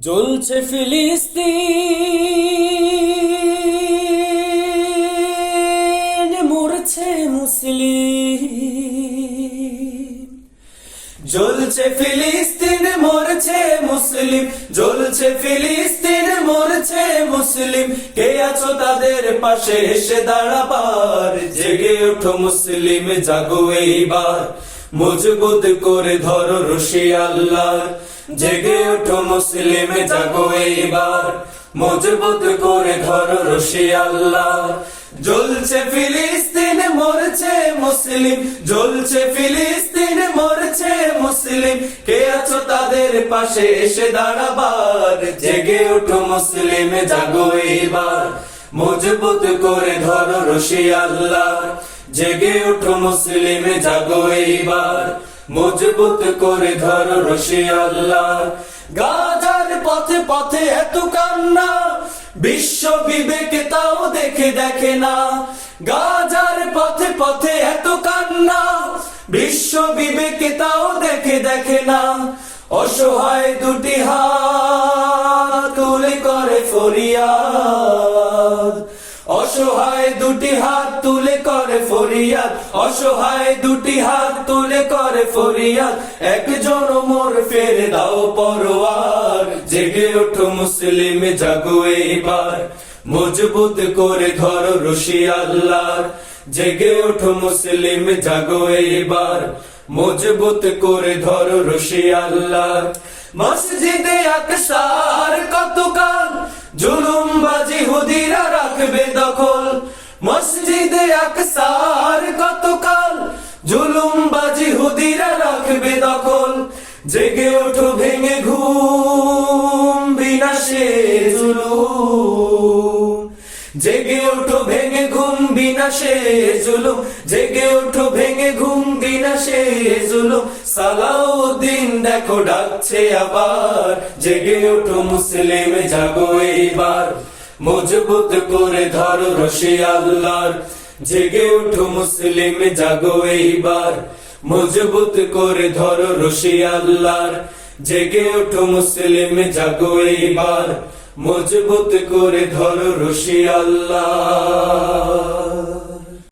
জ্বলছে ফিলিস্তিন, মরছে মুসলিম। জ্বলছে ফিলিস্তিন, মরছে মুসলিম। জ্বলছে ফিলিস্তিন, মরছে মুসলিম। কে আছো তাদের পাশে এসে দাঁড়াবার? জেগে ওঠো মুসলিম, জাগো এইবার। মজবুত করে ধরো রশি আল্লাহর। জেগে ওঠো মুসলিম, জাগো এইবার। মজবুত করে ধরো রশি আল্লাহর। জ্বলছে ফিলিস্তিন, মরছে মুসলিম। জ্বলছে ফিলিস্তিন, মরছে মুসলিম। কে আছো তাদের পাশে এসে দাঁড়াবার? জেগে ওঠো মুসলিম, জাগো এইবার। মজবুত করে ধরো রশি আল্লাহর। জেগে ওঠো মুসলিম, জাগো এইবার। মজবুত করে ধরো রশি আল্লাহর। গাজার পথে পথে এত কান্না, বিশ্ব বিবেকে তাও দেখে না। গাজার পথে পথে এত কান্না, বিশ্ব বিবেকে তাও দেখে না। অসহায় দুটি হাত তুলে করে ফরিয়াদ। অসহায় দুটি হাত তুলে করে ফরিয়াদ। অসহায় দুটি হাত তুলে করে ফরিয়াদ। একজন মোর ফেরে দাও পরোয়ার। জেগে ওঠো মুসলিম, জাগো এইবার। মজবুত করে ধরো রশি আল্লাহর। জেগে ওঠো মুসলিম, জাগো এইবার। মজবুত করে ধরো রশি আল্লাহর। মসজিদে আকসার কতকাল জুলুমবাজি হুদিরা রাখবে দখল। মসজিদে আকসার কতকাল জুলুমবাজি হুদিরা রাখবে দখল। জেগে ওঠো ভেঙে ঘুম, বিনাশে জুলুম। জেগে ওঠো ভেঙে ঘুম, বিনাশে জুলুম। জেগে ওঠো ভেঙে ঘুম, বিনাশে জুলুম। সালাউদ্দিন দেখো ডাকছে আবার। জেগে ওঠো মুসলিম, জাগো এইবার। মজবুত করে ধরো রশি আল্লাহর। জেগে ওঠো মুসলিম, জাগো এইবার। মজবুত করে ধরো রশি আল্লাহর। জেগে ওঠো মুসলিম, জাগো এইবার। মজবুত করে ধরো রশি আল্লাহ।